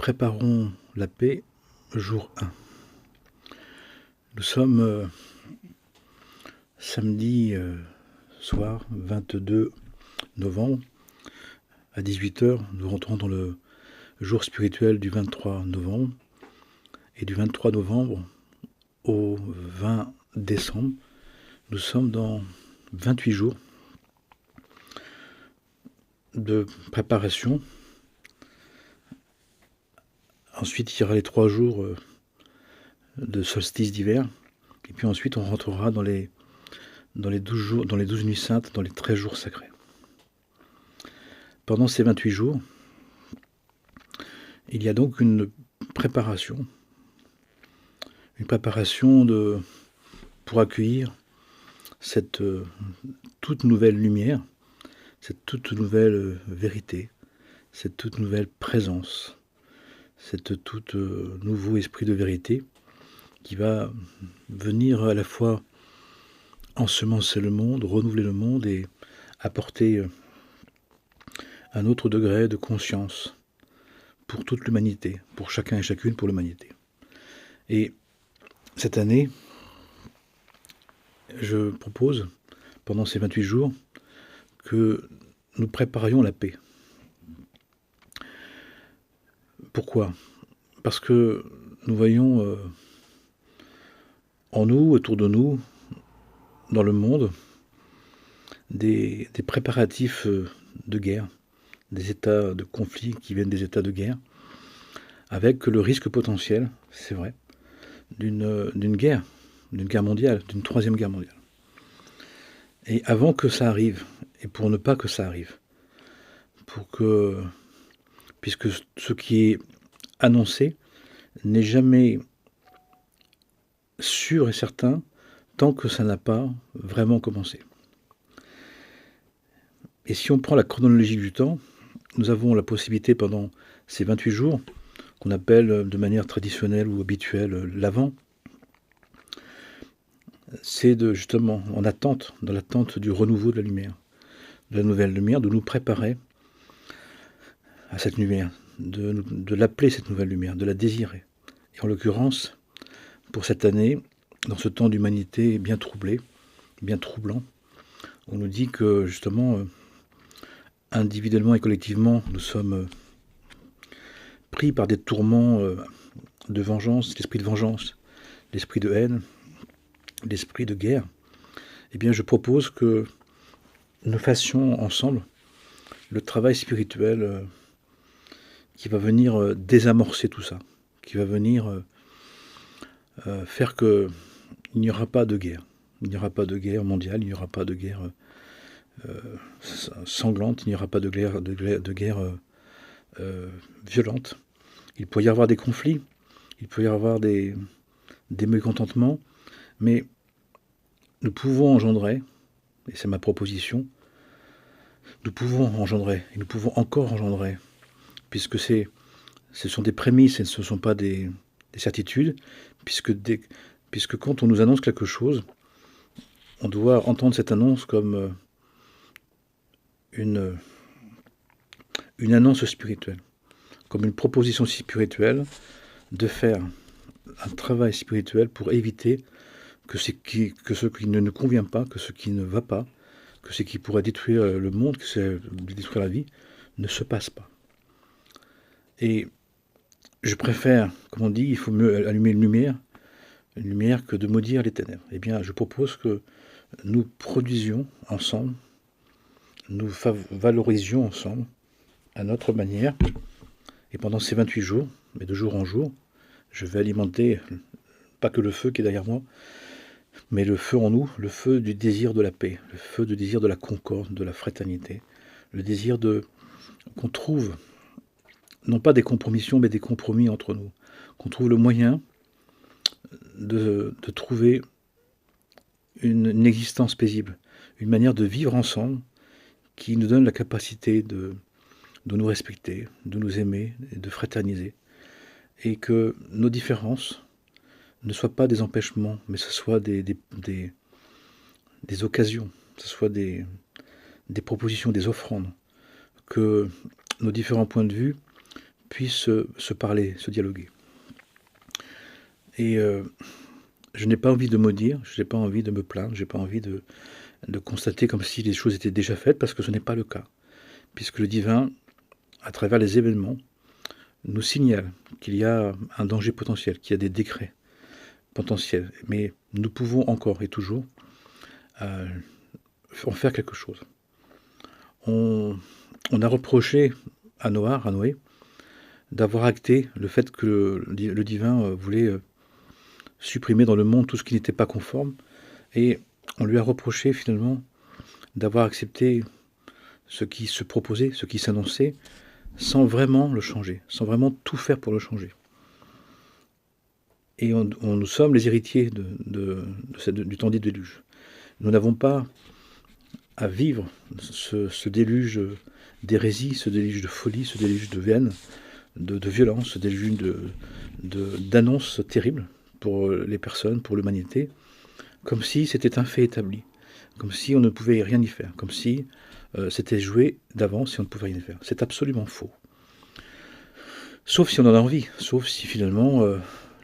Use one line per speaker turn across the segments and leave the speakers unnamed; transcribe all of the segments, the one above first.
préparons la paix, jour 1. Nous sommes samedi soir, 22 novembre, à 18 h. Nous rentrons dans le jour spirituel du 23 novembre. Et du 23 novembre au 20 décembre, nous sommes dans 28 jours de préparation. Ensuite, il y aura les 3 jours de solstice d'hiver. Et puis ensuite, on rentrera dans les 12 jours, dans les 12 nuits saintes, dans les 13 jours sacrés. Pendant ces 28 jours, il y a donc une préparation pour accueillir cette toute nouvelle lumière, cette toute nouvelle vérité, cette toute nouvelle présence, cette toute nouveau esprit de vérité qui va venir à la fois ensemencer le monde, renouveler le monde et apporter un autre degré de conscience pour toute l'humanité, pour chacun et chacune, pour l'humanité. Et cette année, je propose, pendant ces 28 jours, que nous préparions la paix. Pourquoi ? Parce que nous voyons en nous, autour de nous, dans le monde, des préparatifs de guerre, des états de conflit qui viennent des états de guerre, avec le risque potentiel, c'est vrai, d'une guerre mondiale, d'une 3e guerre mondiale. Et avant que ça arrive, et pour ne pas que ça arrive, puisque ce qui est annoncé n'est jamais sûr et certain tant que ça n'a pas vraiment commencé. Et si on prend la chronologie du temps, nous avons la possibilité pendant ces 28 jours, qu'on appelle de manière traditionnelle ou habituelle l'Avent, c'est justement dans l'attente du renouveau de la lumière, de la nouvelle lumière, de nous préparer à cette lumière, de l'appeler cette nouvelle lumière, de la désirer. Et en l'occurrence, pour cette année, dans ce temps d'humanité bien troublé, bien troublant, on nous dit que justement, individuellement et collectivement, nous sommes pris par des tourments de vengeance, l'esprit de haine, l'esprit de guerre. Eh bien, je propose que nous fassions ensemble le travail spirituel qui va venir désamorcer tout ça, qui va venir faire qu'il n'y aura pas de guerre. Il n'y aura pas de guerre mondiale, il n'y aura pas de guerre sanglante, il n'y aura pas de guerre violente. Il peut y avoir des conflits, il peut y avoir des mécontentements, mais nous pouvons engendrer, et c'est ma proposition, nous pouvons engendrer, et nous pouvons encore engendrer, puisque ce sont des prémices et ce ne sont pas des certitudes, puisque quand on nous annonce quelque chose, on doit entendre cette annonce comme une annonce spirituelle, comme une proposition spirituelle de faire un travail spirituel pour éviter que ce qui ne nous convient pas, que ce qui ne va pas, que ce qui pourrait détruire le monde, que c'est détruire la vie, ne se passe pas. Et je préfère, comme on dit, il faut mieux allumer une lumière que de maudire les ténèbres. Eh bien, je propose que nous produisions ensemble, nous valorisions ensemble, à notre manière, et pendant ces 28 jours, mais de jour en jour, je vais alimenter, pas que le feu qui est derrière moi, mais le feu en nous, le feu du désir de la paix, le feu du désir de la concorde, de la fraternité, le désir qu'on trouve, non pas des compromissions, mais des compromis entre nous, qu'on trouve le moyen de trouver une existence paisible, une manière de vivre ensemble qui nous donne la capacité de nous respecter, de nous aimer, et de fraterniser, et que nos différences ne soient pas des empêchements, mais ce soit des occasions, ce soit des propositions, des offrandes, que nos différents points de vue puissent se parler, se dialoguer. Et je n'ai pas envie de maudire, je n'ai pas envie de me plaindre, je n'ai pas envie de constater comme si les choses étaient déjà faites, parce que ce n'est pas le cas. Puisque le divin, à travers les événements, nous signale qu'il y a un danger potentiel, qu'il y a des décrets potentiels. Mais nous pouvons encore et toujours en faire quelque chose. On a reproché à Noé d'avoir acté le fait que le divin voulait supprimer dans le monde tout ce qui n'était pas conforme, et on lui a reproché finalement d'avoir accepté ce qui se proposait, ce qui s'annonçait, sans vraiment le changer, sans vraiment tout faire pour le changer. Et nous sommes les héritiers du temps dit déluge. Nous n'avons pas à vivre ce déluge d'hérésie, ce déluge de folie, ce déluge de haine, de violence, ce déluge d'annonces terribles pour les personnes, pour l'humanité, comme si c'était un fait établi, comme si on ne pouvait rien y faire, comme si c'était joué d'avance et on ne pouvait rien y faire. C'est absolument faux. Sauf si on en a envie, sauf si finalement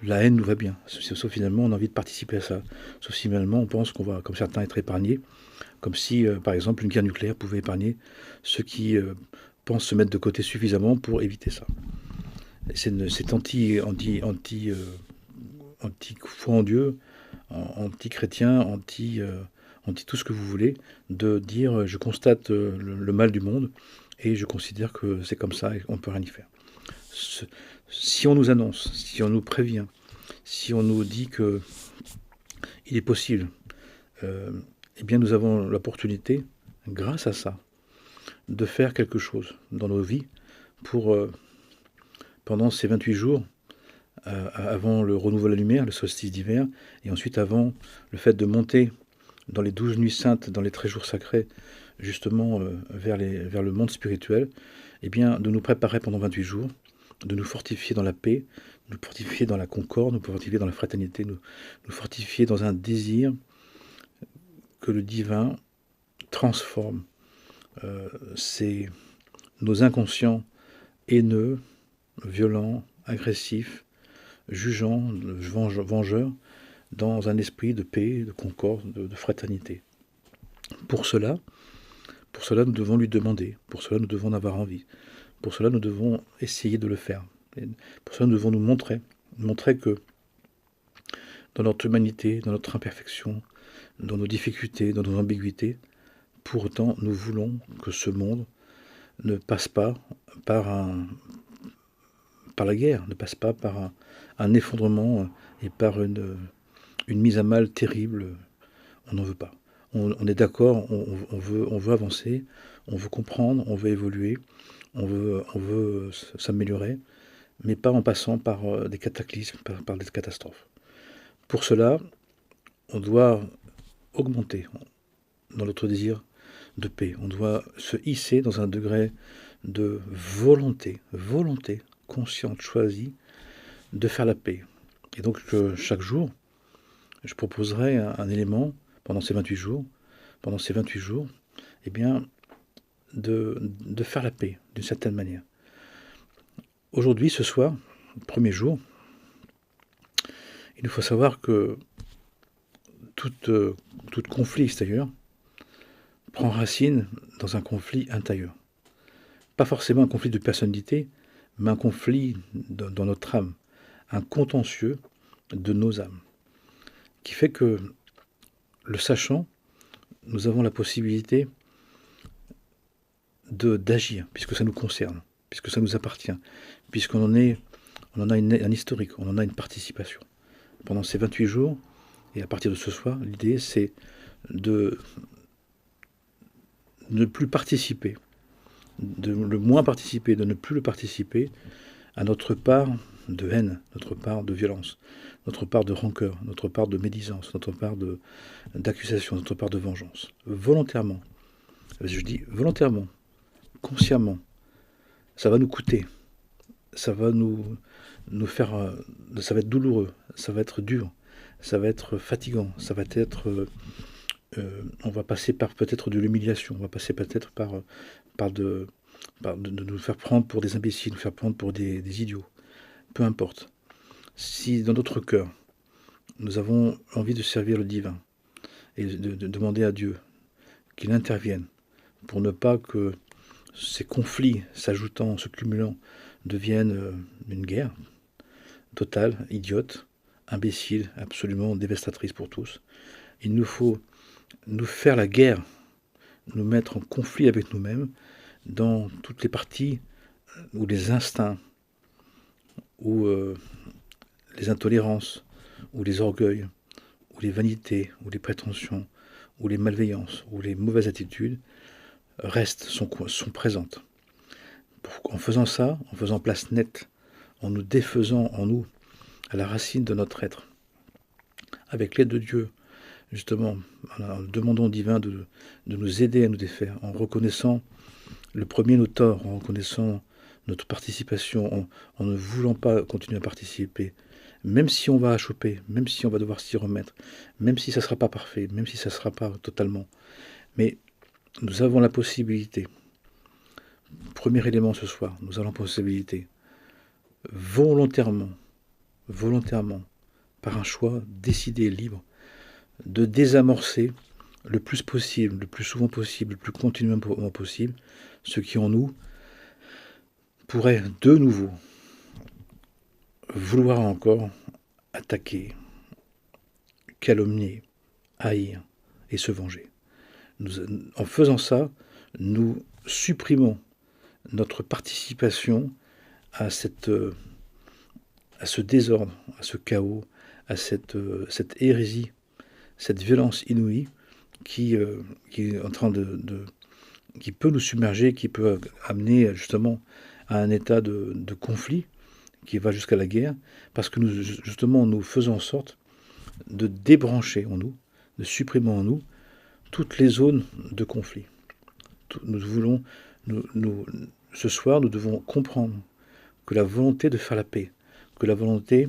la haine nous va bien, sauf finalement on a envie de participer à ça, sauf si finalement on pense qu'on va, comme certains, être épargnés, comme si par exemple une guerre nucléaire pouvait épargner ceux qui pensent se mettre de côté suffisamment pour éviter ça. C'est anti-foi en Dieu, anti-chrétien, anti tout ce que vous voulez, de dire je constate le mal du monde et je considère que c'est comme ça et on ne peut rien y faire. Si on nous annonce, si on nous prévient, si on nous dit que il est possible, eh bien nous avons l'opportunité, grâce à ça, de faire quelque chose dans nos vies pour, pendant ces 28 jours, avant le renouveau de la lumière, le solstice d'hiver, et ensuite avant le fait de monter dans les 12 nuits saintes, dans les 13 jours sacrés, justement vers le monde spirituel, eh bien de nous préparer pendant 28 jours, de nous fortifier dans la paix, nous fortifier dans la concorde, nous fortifier dans la fraternité, nous fortifier dans un désir que le divin transforme nos inconscients haineux, violents, agressifs, jugeants, vengeurs, dans un esprit de paix, de concorde, de fraternité. Pour cela, nous devons lui demander, pour cela nous devons en avoir envie, pour cela nous devons essayer de le faire. Et pour cela nous devons nous montrer que dans notre humanité, dans notre imperfection, dans nos difficultés, dans nos ambiguïtés, pour autant nous voulons que ce monde ne passe pas par la guerre, ne passe pas par un effondrement et par une mise à mal terrible. On n'en veut pas. On est d'accord, on veut avancer, on veut comprendre, on veut évoluer, on veut s'améliorer, mais pas en passant par des cataclysmes, par des catastrophes. Pour cela, on doit augmenter dans notre désir de paix. On doit se hisser dans un degré de volonté consciente, choisie, de faire la paix. Et donc chaque jour, je proposerai un élément pendant ces 28 jours, eh bien, de faire la paix d'une certaine manière. Aujourd'hui, ce soir, premier jour, il nous faut savoir que tout conflit extérieur prend racine dans un conflit intérieur. Pas forcément un conflit de personnalité, mais un conflit dans notre âme, un contentieux de nos âmes, qui fait que, le sachant, nous avons la possibilité d'agir, puisque ça nous concerne, puisque ça nous appartient, puisqu'on en a un historique, on en a une participation. Pendant ces 28 jours, et à partir de ce soir, l'idée c'est de ne plus participer, de le moins participer, de ne plus le participer à notre part de haine, notre part de violence, notre part de rancœur, notre part de médisance, notre part d'accusation, notre part de vengeance. Volontairement, je dis volontairement, consciemment, ça va nous coûter, ça va nous faire, ça va être douloureux, ça va être dur, ça va être fatigant, ça va être, on va passer par peut-être de l'humiliation, on va passer peut-être par de nous faire prendre pour des imbéciles, nous faire prendre pour des idiots. Peu importe. Si dans notre cœur, nous avons envie de servir le divin et de demander à Dieu qu'il intervienne pour ne pas que ces conflits s'ajoutant, se cumulant, deviennent une guerre totale, idiote, imbécile, absolument dévastatrice pour tous. Il nous faut nous faire la guerre, nous mettre en conflit avec nous-mêmes dans toutes les parties où les instincts, où les intolérances, ou les orgueils, ou les vanités, ou les prétentions, ou les malveillances, ou les mauvaises attitudes restent, sont présentes. En faisant ça, en faisant place nette, en nous défaisant en nous, à la racine de notre être, avec l'aide de Dieu, justement, en demandant au divin de nous aider à nous défaire, en reconnaissant le premier nos torts, en reconnaissant notre participation, en ne voulant pas continuer à participer, même si on va choper, même si on va devoir s'y remettre, même si ça ne sera pas parfait, même si ça ne sera pas totalement. Mais nous avons la possibilité, premier élément ce soir, nous avons la possibilité, volontairement, par un choix décidé et libre, de désamorcer le plus possible, le plus souvent possible, le plus continuellement possible, ce qui en nous pourrait de nouveau vouloir encore attaquer, calomnier, haïr et se venger. En faisant ça, nous supprimons notre participation à ce désordre, à ce chaos, à cette hérésie, cette violence inouïe qui est en train qui peut nous submerger, qui peut amener justement à un état de conflit qui va jusqu'à la guerre, parce que nous faisons en sorte de débrancher en nous, de supprimer en nous toutes les zones de conflit. Ce soir, nous devons comprendre que la volonté de faire la paix, que la volonté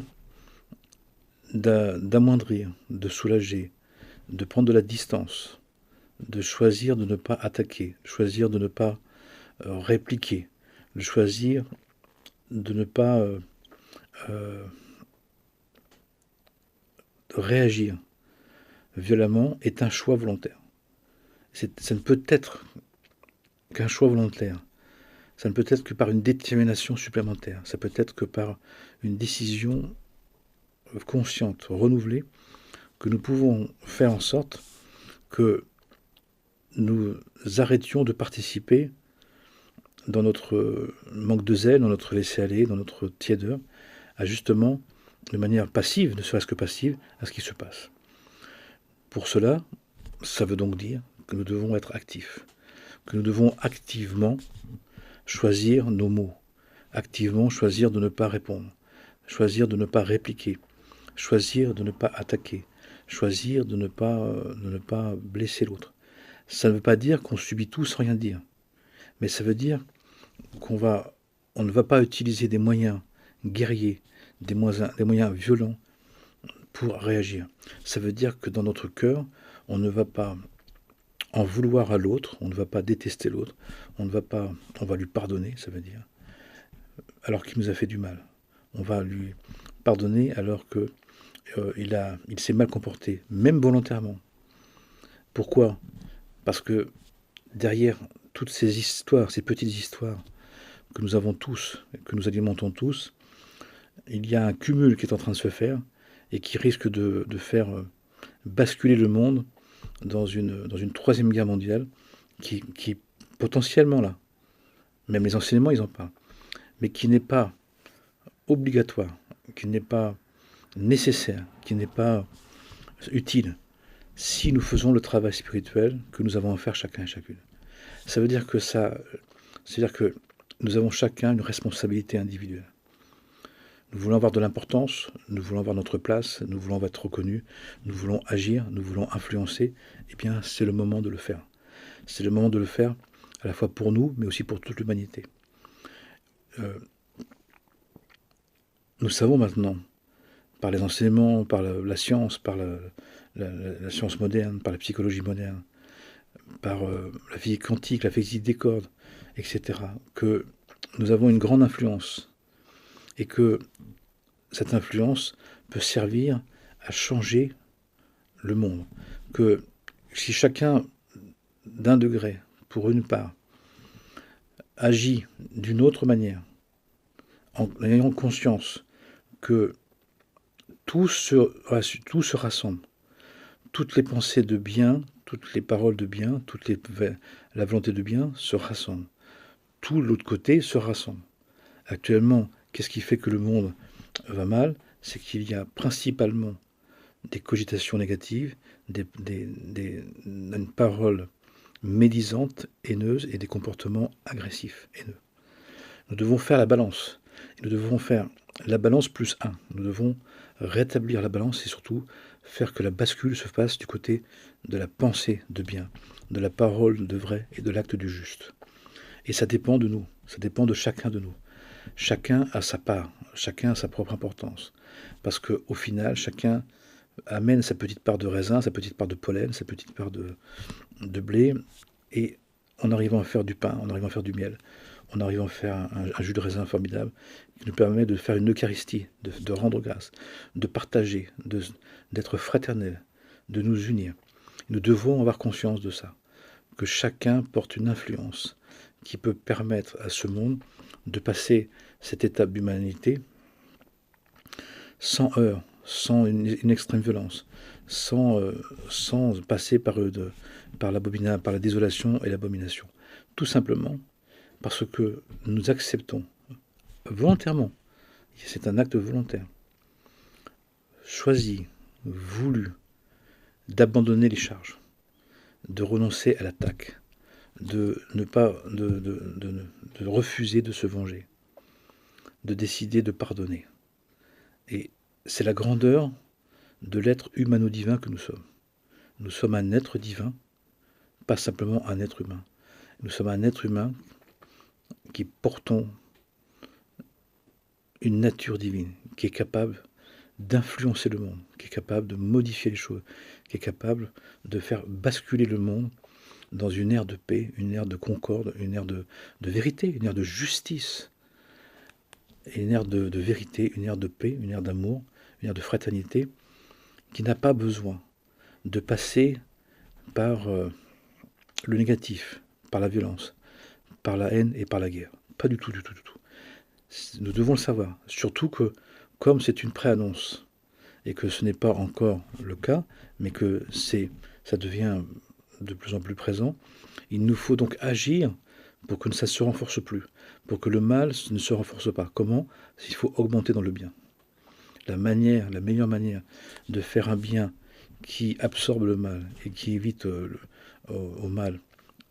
d'amoindrir, de soulager, de prendre de la distance, de choisir de ne pas attaquer, de choisir de ne pas répliquer, de choisir de ne pas réagir violemment est un choix volontaire. Ça ne peut être qu'un choix volontaire. Ça ne peut être que par une détermination supplémentaire. Ça peut être que par une décision consciente, renouvelée, que nous pouvons faire en sorte que nous arrêtions de participer dans notre manque de zèle, dans notre laisser-aller, dans notre tiédeur, à justement, de manière passive, ne serait-ce que passive, à ce qui se passe. Pour cela, ça veut donc dire que nous devons être actifs, que nous devons activement choisir nos mots, activement choisir de ne pas répondre, choisir de ne pas répliquer, choisir de ne pas attaquer, choisir de ne pas blesser l'autre. Ça ne veut pas dire qu'on subit tout sans rien dire, mais ça veut dire qu'on ne va pas utiliser des moyens guerriers, des moyens violents pour réagir. Ça veut dire que dans notre cœur, on ne va pas en vouloir à l'autre, on ne va pas détester l'autre, on va lui pardonner, ça veut dire, alors qu'il nous a fait du mal. On va lui pardonner alors que il s'est mal comporté, même volontairement. Pourquoi ? Parce que derrière toutes ces histoires, ces petites histoires que nous avons tous, que nous alimentons tous, il y a un cumul qui est en train de se faire et qui risque de faire basculer le monde dans une troisième guerre mondiale qui est potentiellement là. Même les enseignements, ils en parlent. Mais qui n'est pas obligatoire, qui n'est pas nécessaire, qui n'est pas utile si nous faisons le travail spirituel que nous avons à faire chacun et chacune. Ça veut dire que nous avons chacun une responsabilité individuelle. Nous voulons avoir de l'importance, nous voulons avoir notre place, nous voulons être reconnus, nous voulons agir, nous voulons influencer. Eh bien, c'est le moment de le faire. C'est le moment de le faire à la fois pour nous, mais aussi pour toute l'humanité. Nous savons maintenant, par les enseignements, par la science, par la science moderne, par la psychologie moderne, par la physique quantique, la physique des cordes, etc. Que nous avons une grande influence et que cette influence peut servir à changer le monde. Que si chacun d'un degré, pour une part, agit d'une autre manière, en ayant conscience que tout se rassemble, toutes les pensées de bien, toutes les paroles de bien, la volonté de bien se rassemblent. Tout l'autre côté se rassemble. Actuellement, qu'est-ce qui fait que le monde va mal? C'est qu'il y a principalement des cogitations négatives, une parole médisante, haineuse et des comportements agressifs, haineux. Nous devons faire la balance. Nous devons faire la balance plus 1. Nous devons rétablir la balance et surtout faire que la bascule se fasse du côté de la pensée de bien, de la parole de vrai et de l'acte du juste. Et ça dépend de nous, ça dépend de chacun de nous. Chacun a sa part, chacun a sa propre importance. Parce qu'au final, chacun amène sa petite part de raisin, sa petite part de pollen, sa petite part de blé, et en arrivant à faire du pain, en arrivant à faire du miel, en arrivant à faire un jus de raisin formidable, qui nous permet de faire une Eucharistie, de rendre grâce, de partager, d'être fraternel, de nous unir. Nous devons avoir conscience de ça, que chacun porte une influence qui peut permettre à ce monde de passer cette étape d'humanité sans heurts, sans une extrême violence, sans passer par la désolation et l'abomination. Tout simplement parce que nous acceptons volontairement, c'est un acte volontaire, choisi, voulu, d'abandonner les charges, de renoncer à l'attaque, de refuser de se venger, de décider de pardonner. Et c'est la grandeur de l'être humano-divin que nous sommes. Nous sommes un être divin, pas simplement un être humain. Nous sommes un être humain qui portons une nature divine, qui est capable d'influencer le monde, qui est capable de modifier les choses, qui est capable de faire basculer le monde dans une ère de paix, une ère de concorde, une ère de vérité, une ère de justice, et une ère de vérité, une ère de paix, une ère d'amour, une ère de fraternité, qui n'a pas besoin de passer par le négatif, par la violence, par la haine et par la guerre. Pas du tout, du tout, du tout. Nous devons le savoir. Surtout que, comme c'est une préannonce, et que ce n'est pas encore le cas, mais que ça devient de plus en plus présent, il nous faut donc agir pour que ça ne se renforce plus, pour que le mal ne se renforce pas. Comment? Il faut augmenter dans le bien. La meilleure manière de faire un bien qui absorbe le mal et qui évite au mal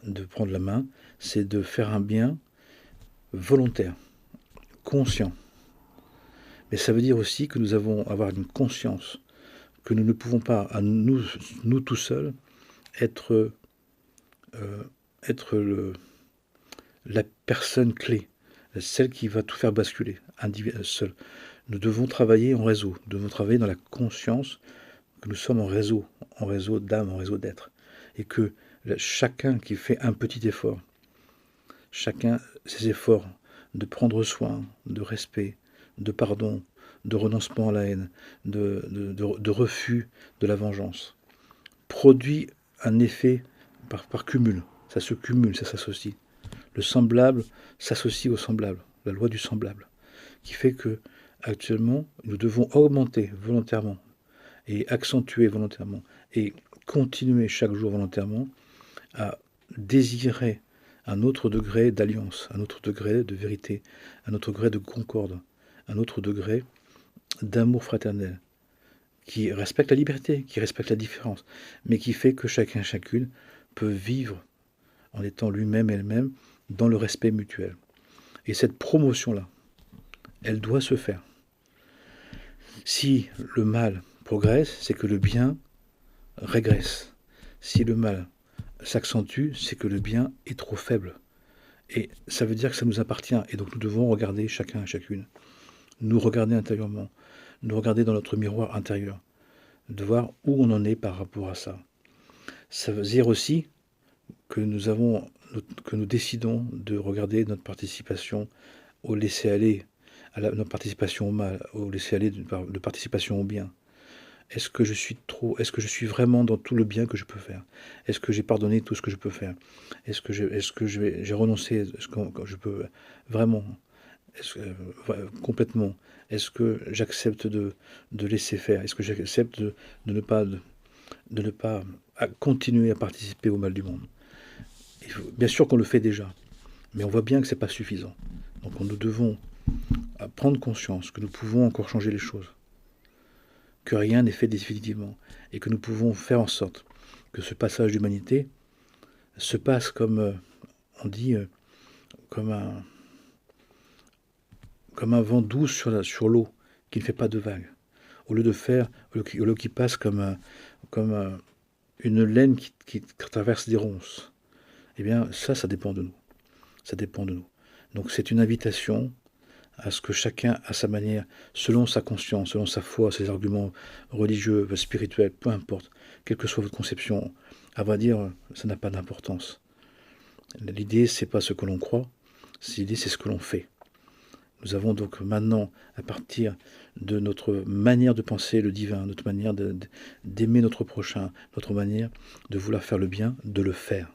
de prendre la main, c'est de faire un bien volontaire, conscient. Mais ça veut dire aussi que nous avons avoir une conscience que nous ne pouvons pas, à nous tout seuls, être la personne clé, celle qui va tout faire basculer, seul. Nous devons travailler en réseau, nous devons travailler dans la conscience que nous sommes en réseau d'âme, en réseau d'être, et que chacun qui fait un petit effort, chacun ses efforts de prendre soin, de respect, de pardon, de renoncement à la haine, de refus de la vengeance, produit un effet par cumul. Ça se cumule, ça s'associe. Le semblable s'associe au semblable, la loi du semblable, qui fait que actuellement nous devons augmenter volontairement et accentuer volontairement et continuer chaque jour volontairement à désirer un autre degré d'alliance, un autre degré de vérité, un autre degré de concorde, un autre degré d'amour fraternel, qui respecte la liberté, qui respecte la différence, mais qui fait que chacun, chacune peut vivre en étant lui-même, elle-même, dans le respect mutuel. Et cette promotion-là, elle doit se faire. Si le mal progresse, c'est que le bien régresse. Si le mal s'accentue, c'est que le bien est trop faible. Et ça veut dire que ça nous appartient. Et donc nous devons regarder chacun et chacune. Nous regarder intérieurement. Nous regarder dans notre miroir intérieur. De voir où on en est par rapport à ça. Ça veut dire aussi que nous avons que nous décidons de regarder notre participation au laisser-aller, notre participation au mal, au laisser-aller de participation au bien. Est-ce que je suis vraiment dans tout le bien que je peux faire? Est-ce que j'ai pardonné tout ce que je peux faire? Est-ce que j'ai renoncé à ce que je peux vraiment? Complètement? Est-ce que j'accepte de laisser faire? Est-ce que j'accepte de ne pas continuer à participer au mal du monde? Bien sûr qu'on le fait déjà, mais on voit bien que ce n'est pas suffisant. Donc nous devons prendre conscience que nous pouvons encore changer les choses, que rien n'est fait définitivement, et que nous pouvons faire en sorte que ce passage d'humanité se passe comme, on dit, comme un vent doux sur l'eau, qui ne fait pas de vagues, au lieu qu'il passe comme une laine qui traverse des ronces. Eh bien, ça dépend de nous. Ça dépend de nous. Donc c'est une invitation à ce que chacun, à sa manière, selon sa conscience, selon sa foi, ses arguments religieux, spirituels, peu importe, quelle que soit votre conception, à vrai dire, ça n'a pas d'importance. L'idée, c'est pas ce que l'on croit, l'idée, c'est ce que l'on fait. Nous avons donc maintenant, à partir de notre manière de penser le divin, notre manière d'aimer notre prochain, notre manière de vouloir faire le bien, de le faire.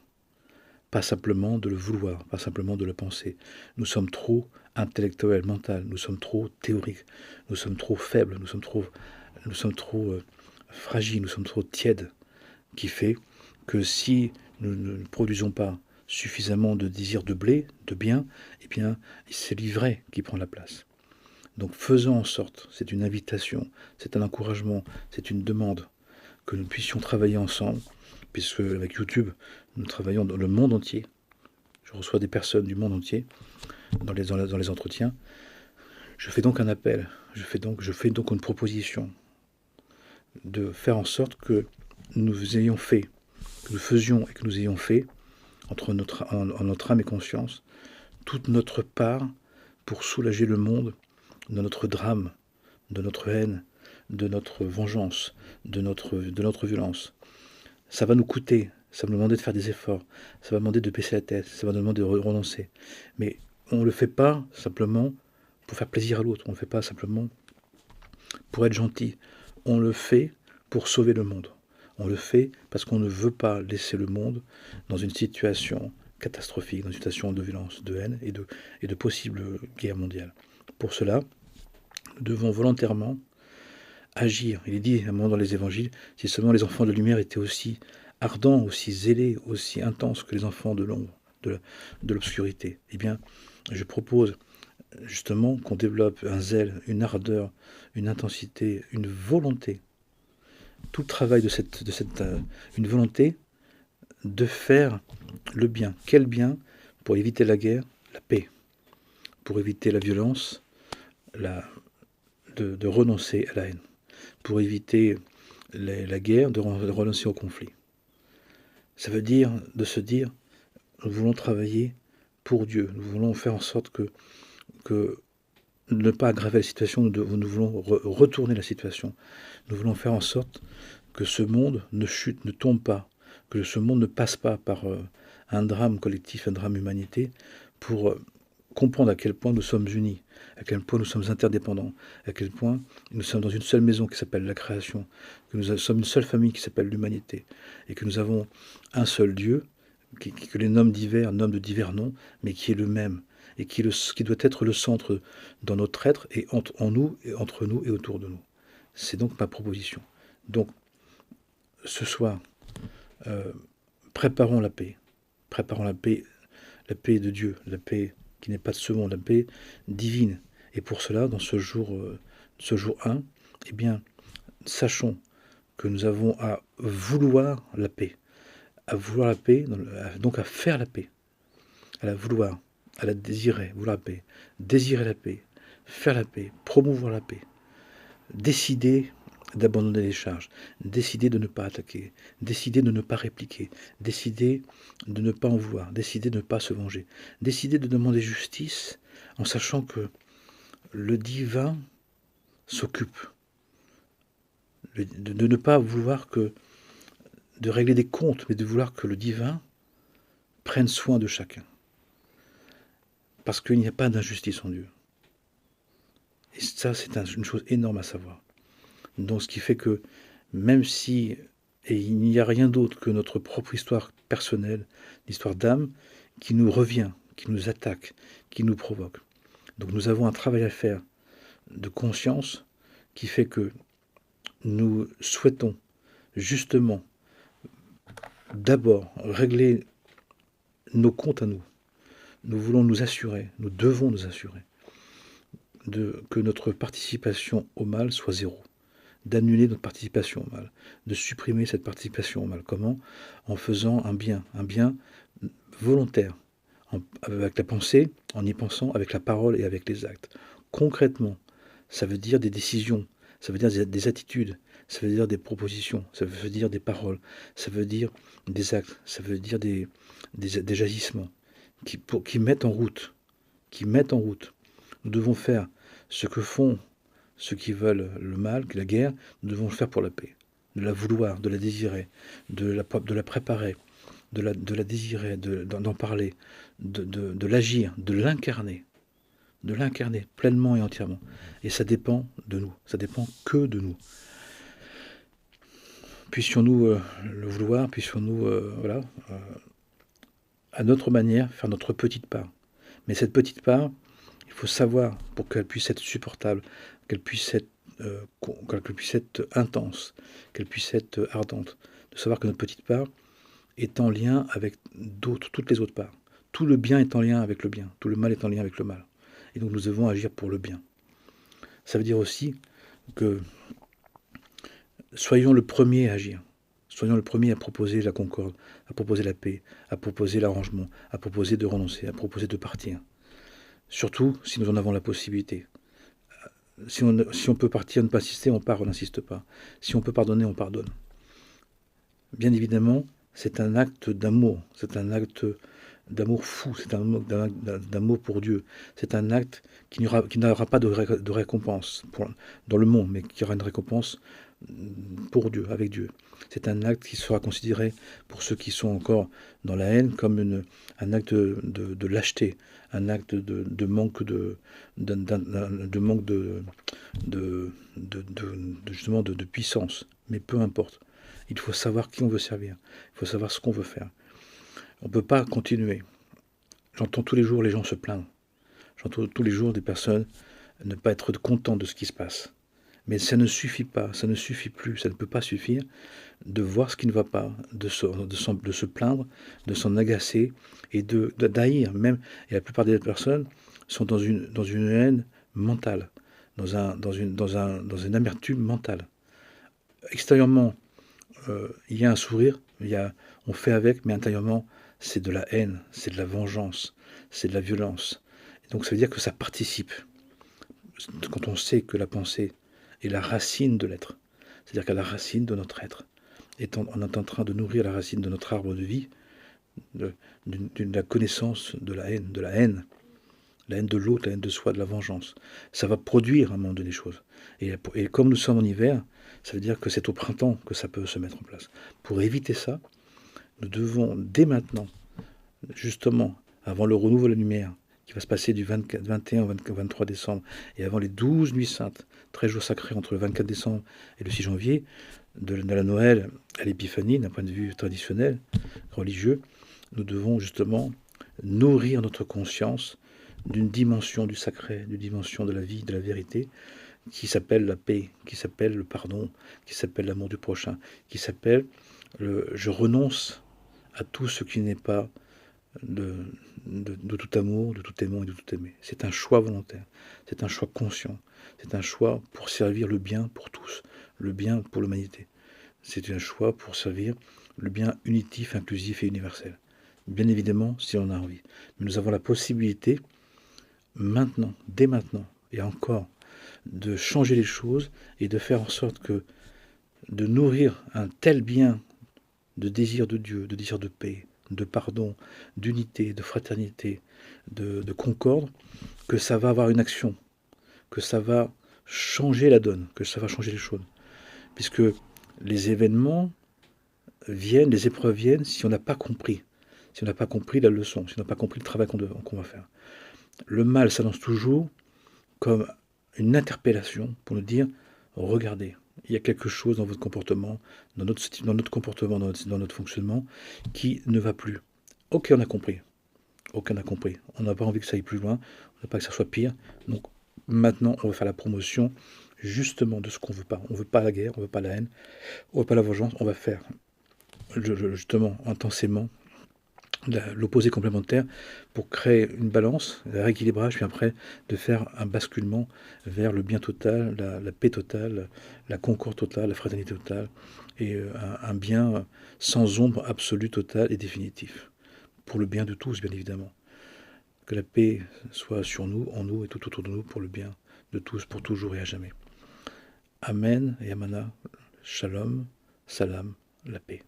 Pas simplement de le vouloir, pas simplement de le penser. Nous sommes trop intellectuels, mentaux, nous sommes trop théoriques, nous sommes trop faibles, nous sommes trop fragiles, nous sommes trop tièdes, qui fait que si nous ne produisons pas suffisamment de désir de blé, de bien, eh bien, c'est l'ivraie qui prend la place. Donc faisons en sorte, c'est une invitation, c'est un encouragement, c'est une demande, que nous puissions travailler ensemble, puisque avec YouTube, nous travaillons dans le monde entier. Je reçois des personnes du monde entier dans les entretiens. Je fais donc un appel, je fais donc une proposition de faire en sorte que nous faisions et que nous ayons fait, en notre âme et conscience, toute notre part pour soulager le monde de notre drame, de notre haine, de notre vengeance, de notre violence. Ça va nous coûter, ça va nous demander de faire des efforts, ça va demander de baisser la tête, ça va nous demander de renoncer. Mais on ne le fait pas simplement pour faire plaisir à l'autre, on ne le fait pas simplement pour être gentil, on le fait pour sauver le monde. On le fait parce qu'on ne veut pas laisser le monde dans une situation catastrophique, dans une situation de violence, de haine et de possible guerre mondiale. Pour cela, nous devons volontairement agir. Il est dit à un moment dans les évangiles, si seulement les enfants de lumière étaient aussi ardents, aussi zélés, aussi intenses que les enfants de l'ombre, de l'obscurité. Eh bien, je propose justement qu'on développe un zèle, une ardeur, une intensité, une volonté. Tout le travail une volonté de faire le bien. Quel bien? Pour éviter la guerre, la paix. Pour éviter la violence, de renoncer à la haine. Pour éviter la guerre, de renoncer au conflit. Ça veut dire de se dire, nous voulons travailler pour Dieu. Nous voulons faire en sorte que ne pas aggraver la situation, nous voulons retourner la situation. Nous voulons faire en sorte que ce monde ne chute, ne tombe pas, que ce monde ne passe pas par un drame collectif, un drame humanité, pour comprendre à quel point nous sommes unis, à quel point nous sommes interdépendants, à quel point nous sommes dans une seule maison qui s'appelle la création, que nous sommes une seule famille qui s'appelle l'humanité, et que nous avons un seul Dieu, que les nomment divers, nomment de divers noms, mais qui est le même, et qui doit être le centre dans notre être, et en nous, et entre nous et autour de nous. C'est donc ma proposition. Donc, ce soir, préparons la paix de Dieu, la paix qui n'est pas de ce monde, la paix divine. Et pour cela, dans ce jour 1, eh bien, sachons que nous avons à vouloir la paix, donc à faire la paix, à la vouloir, à la désirer, vouloir la paix, désirer la paix, faire la paix, promouvoir la paix, décider d'abandonner les charges, décider de ne pas attaquer, décider de ne pas répliquer, décider de ne pas en vouloir, décider de ne pas se venger, décider de demander justice en sachant que le divin s'occupe, de ne pas vouloir de régler des comptes, mais de vouloir que le divin prenne soin de chacun. Parce qu'il n'y a pas d'injustice en Dieu. Et ça, c'est une chose énorme à savoir. Donc, ce qui fait que, même si, et il n'y a rien d'autre que notre propre histoire personnelle, l'histoire d'âme, qui nous revient, qui nous attaque, qui nous provoque. Donc, nous avons un travail à faire de conscience qui fait que nous souhaitons justement d'abord régler nos comptes à nous. Nous voulons nous assurer, nous devons nous assurer que notre participation au mal soit zéro, d'annuler notre participation au mal, de supprimer cette participation au mal. Comment? En faisant un bien volontaire, avec la pensée, en y pensant, avec la parole et avec les actes. Concrètement, ça veut dire des décisions, ça veut dire des attitudes, ça veut dire des propositions, ça veut dire des paroles, ça veut dire des actes, ça veut dire des agissements qui mettent en route, Nous devons faire ce que font ceux qui veulent le mal, la guerre, nous devons le faire pour la paix, de la vouloir, de la désirer, de la préparer, de la désirer, d'en parler, de l'agir, de l'incarner pleinement et entièrement. Et ça dépend de nous, ça dépend que de nous. Puissions-nous le vouloir, puissions-nous, à notre manière, faire notre petite part. Mais cette petite part, il faut savoir, pour qu'elle puisse être supportable, qu'elle puisse être intense, qu'elle puisse être ardente, de savoir que notre petite part est en lien avec toutes les autres parts. Tout le bien est en lien avec le bien, tout le mal est en lien avec le mal. Et donc nous devons agir pour le bien. Ça veut dire aussi que soyons le premier à agir. Soyons le premier à proposer la concorde, à proposer la paix, à proposer l'arrangement, à proposer de renoncer, à proposer de partir. Surtout si nous en avons la possibilité. Si on peut partir, ne pas insister, on part, on n'insiste pas. Si on peut pardonner, on pardonne. Bien évidemment, c'est un acte d'amour, c'est un acte d'amour fou, c'est un acte d'amour pour Dieu. C'est un acte qui n'aura pas de récompense dans le monde, mais qui aura une récompense pour Dieu, avec Dieu. C'est un acte qui sera considéré, pour ceux qui sont encore dans la haine, comme un acte de lâcheté, un acte de manque justement de puissance. Mais peu importe. Il faut savoir qui on veut servir. Il faut savoir ce qu'on veut faire. On ne peut pas continuer. J'entends tous les jours les gens se plaindre. J'entends tous les jours des personnes ne pas être contentes de ce qui se passe. Mais ça ne suffit pas, ça ne suffit plus, ça ne peut pas suffire de voir ce qui ne va pas, de se plaindre, de s'en agacer et d'haïr même. Et la plupart des personnes sont dans une haine mentale, dans une amertume mentale. Extérieurement, il y a un sourire, on fait avec, mais intérieurement, c'est de la haine, c'est de la vengeance, c'est de la violence. Et donc ça veut dire que ça participe. Quand on sait que la pensée est la racine de l'être, c'est-à-dire qu'à la racine de notre être, on est en train de nourrir la racine de notre arbre de vie, de la connaissance de la haine de l'autre, la haine de soi, de la vengeance. Ça va produire à un moment donné des choses. Et comme nous sommes en hiver, ça veut dire que c'est au printemps que ça peut se mettre en place. Pour éviter ça, nous devons dès maintenant, justement, avant le renouveau de la lumière, qui va se passer du 21 au 23 décembre, et avant les 12 nuits saintes, 13 jours sacrés entre le 24 décembre et le 6 janvier, de la Noël à l'Épiphanie, d'un point de vue traditionnel, religieux, nous devons justement nourrir notre conscience d'une dimension du sacré, d'une dimension de la vie, de la vérité, qui s'appelle la paix, qui s'appelle le pardon, qui s'appelle l'amour du prochain, qui s'appelle je renonce à tout ce qui n'est pas de tout amour, de tout aimant et de tout aimer. C'est un choix volontaire, c'est un choix conscient, c'est un choix pour servir le bien pour tous, le bien pour l'humanité. C'est un choix pour servir le bien unitif, inclusif et universel. Bien évidemment, si on a envie. Mais nous avons la possibilité, maintenant, dès maintenant, et encore, de changer les choses et de faire en sorte que de nourrir un tel bien de désir de Dieu, de désir de paix, de pardon, d'unité, de fraternité, de concorde, que ça va avoir une action, que ça va changer la donne, que ça va changer les choses. Puisque les événements viennent, les épreuves viennent si on n'a pas compris, si on n'a pas compris la leçon, si on n'a pas compris le travail qu'on va faire. Le mal s'annonce toujours comme une interpellation pour nous dire, regardez, il y a quelque chose dans votre comportement, dans notre comportement, dans notre fonctionnement, qui ne va plus. Ok, on a compris. Ok, on a compris. On n'a pas envie que ça aille plus loin, on n'a pas que ça soit pire. Donc maintenant, on va faire la promotion justement de ce qu'on veut pas. On veut pas la guerre, on veut pas la haine, on veut pas la vengeance, on va faire justement intensément l'opposé complémentaire pour créer une balance, un rééquilibrage, puis après de faire un basculement vers le bien total, la paix totale, la concorde totale, la fraternité totale, et un bien sans ombre absolue, totale et définitif. Pour le bien de tous, bien évidemment. Que la paix soit sur nous, en nous et tout autour de nous, pour le bien de tous, pour toujours et à jamais. Amen et Amana, Shalom, Salam, la paix.